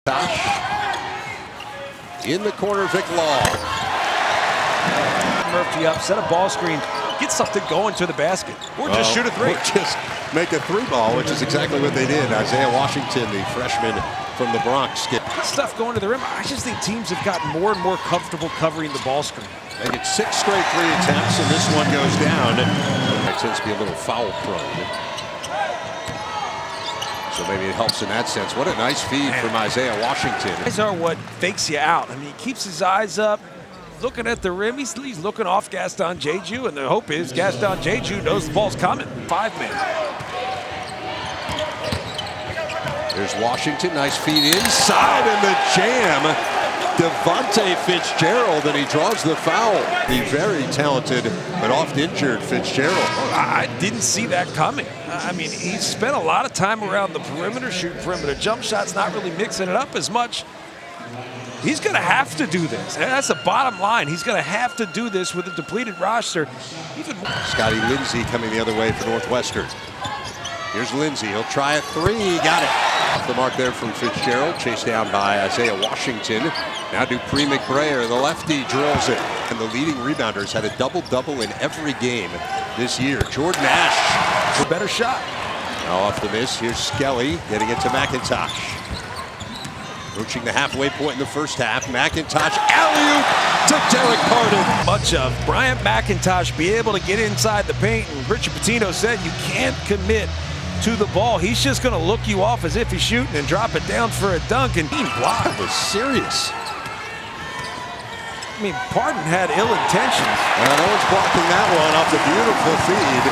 In the corner, Vic Law. Murphy up, set a ball screen, get something going to the basket, or just shoot a three. Or just make a three ball, which is exactly what they did. Isaiah Washington, the freshman from the Bronx. Good stuff going to the rim. I just think teams have gotten more and more comfortable covering the ball screen. They get 6 straight three attempts, and this one goes down. That tends to be a little foul prone. So maybe it helps in that sense. What a nice feed from Isaiah Washington. These are what fakes you out. I mean, he keeps his eyes up, looking at the rim. He's looking off Gaston Jeju, and the hope is Gaston Jeju knows the ball's coming. 5 minutes. There's Washington, nice feed inside, and the jam. Devontae Fitzgerald, and he draws the foul. The very talented but oft injured Fitzgerald. I didn't see that coming. I mean, he spent a lot of time around the perimeter, shooting perimeter jump shots, not really mixing it up as much. He's going to have to do this. And that's the bottom line. He's going to have to do this with a depleted roster. Even more. Scotty Lindsey coming the other way for Northwestern. Here's Lindsey. He'll try a three. He got it. Off the mark there from Fitzgerald. Chased down by Isaiah Washington. Now Dupree McBrayer, the lefty, drills it. And the leading rebounders had a double-double in every game this year. Jordan Ash. A better shot. Now off the miss. Here's Skelly getting it to McIntosh. Approaching the halfway point in the first half. McIntosh alley-oop to Derek Pardon. Much of Bryant McIntosh be able to get inside the paint, and Richard Pitino said you can't commit to the ball. He's just going to look you off as if he's shooting and drop it down for a dunk, and being blocked. That was serious. I mean, Pardon had ill intentions. No one's blocking that one off the beautiful feed.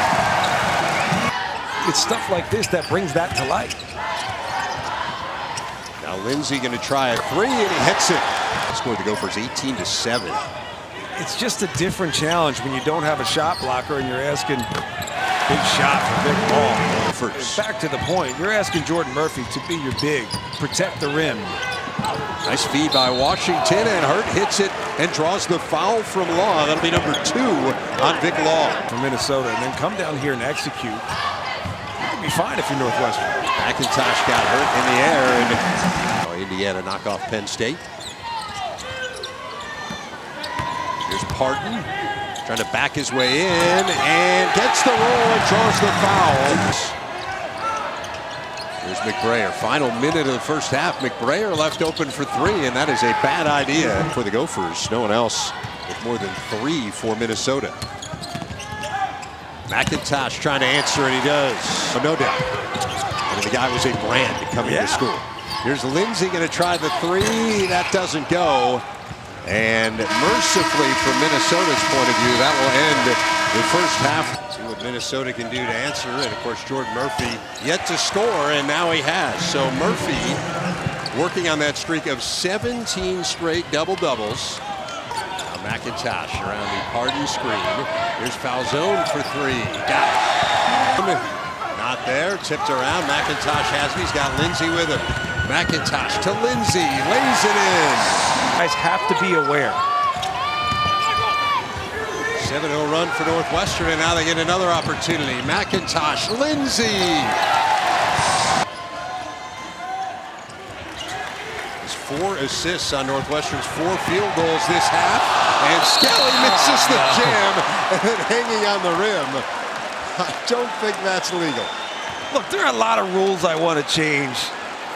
It's stuff like this that brings that to light. Now Lindsey going to try a three, and he hits it. Scored the Gophers 18-7. It's just a different challenge when you don't have a shot blocker and you're asking big shot for big ball. Back to the point, you're asking Jordan Murphy to be your big, protect the rim. Nice feed by Washington, and Hurt hits it and draws the foul from Law. That'll be number 2 on Vic Law. From Minnesota, and then come down here and execute. You'll be fine if you're Northwestern. McIntosh got hurt in the air, and Indiana knock off Penn State. Here's Pardon, trying to back his way in, and gets the roll and draws the foul. Here's McBrayer, final minute of the first half. McBrayer left open for 3, and that is a bad idea for the Gophers. No one else with more than 3 for Minnesota. McIntosh trying to answer, and he does. Oh, no doubt. I mean, the guy was a brand coming to school. Here's Lindsey going to try the 3. That doesn't go. And mercifully, from Minnesota's point of view, that will end the first half. See what Minnesota can do to answer. And, of course, Jordan Murphy yet to score, and now he has. So Murphy working on that streak of 17 straight double-doubles. Now McIntosh around the Pardon screen. Here's Falzone for 3. Got it. Not there. Tipped around. McIntosh has it. He's got Lindsey with him. McIntosh to Lindsey. Lays it in. Guys have to be aware. 7-0 run for Northwestern, and now they get another opportunity. McIntosh, Lindsey. There's 4 assists on Northwestern's 4 field goals this half, and Skelly misses the jam, and then hanging on the rim. I don't think that's legal. Look, there are a lot of rules I want to change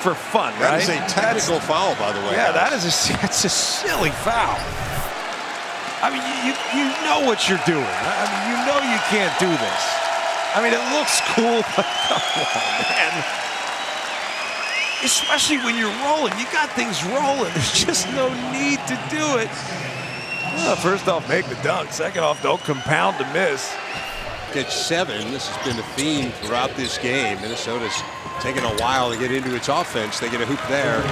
for fun, right? That is a technical foul, by the way. Yeah, guys. that's a silly foul. I mean, you know what you're doing. I mean, you know you can't do this. I mean, it looks cool, but come on, man. Especially when you're rolling. You got things rolling. There's just no need to do it. Well, first off, make the dunk. Second off, don't compound the miss. At 7, this has been a theme throughout this game. Minnesota's taking a while to get into its offense. They get a hoop there.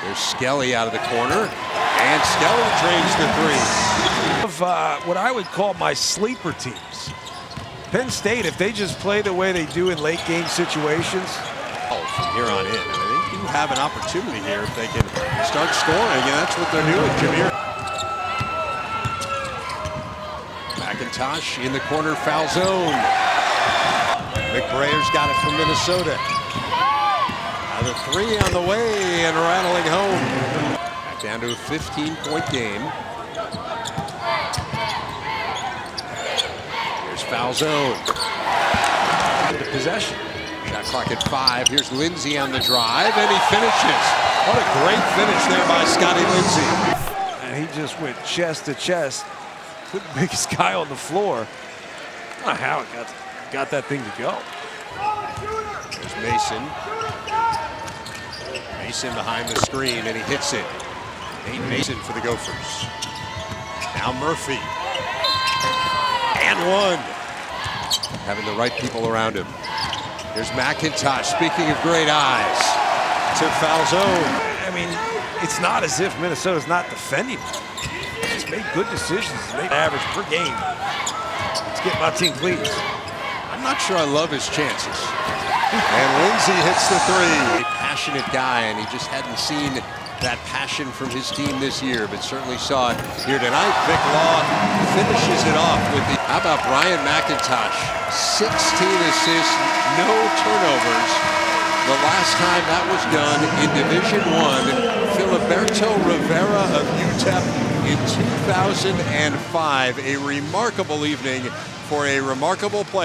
There's Skelly out of the corner, and Skelly drains the 3. Of what I would call my sleeper teams. Penn State, if they just play the way they do in late game situations. From here on in, I think you have an opportunity here if they can start scoring, and that's what they're doing, Jameer. McIntosh in the corner, foul zone. McBrayer's got it from Minnesota. Another three on the way and rattling home. Back down to a 15-point game. Here's foul zone. The possession. Shot clock at 5. Here's Lindsay on the drive, and he finishes. What a great finish there by Scotty Lindsay. And he just went chest to chest. The biggest guy on the floor. I don't know how it got that thing to go. There's Mason. Mason behind the screen, and he hits it. Nate Mason for the Gophers. Now Murphy. And one. Having the right people around him. There's McIntosh, speaking of great eyes, to foul zone. I mean, it's not as if Minnesota's not defending. He's made good decisions. He's made average per game. Let's get my team, please. I'm not sure I love his chances. And Lindsay hits the three. A passionate guy, and he just hadn't seen that passion from his team this year, but certainly saw it here tonight. Vic Law finishes it off with the, how about Bryant McIntosh? 16 assists, no turnovers. The last time that was done in Division I, Filiberto Rivera of UTEP in 2005. A remarkable evening for a remarkable player.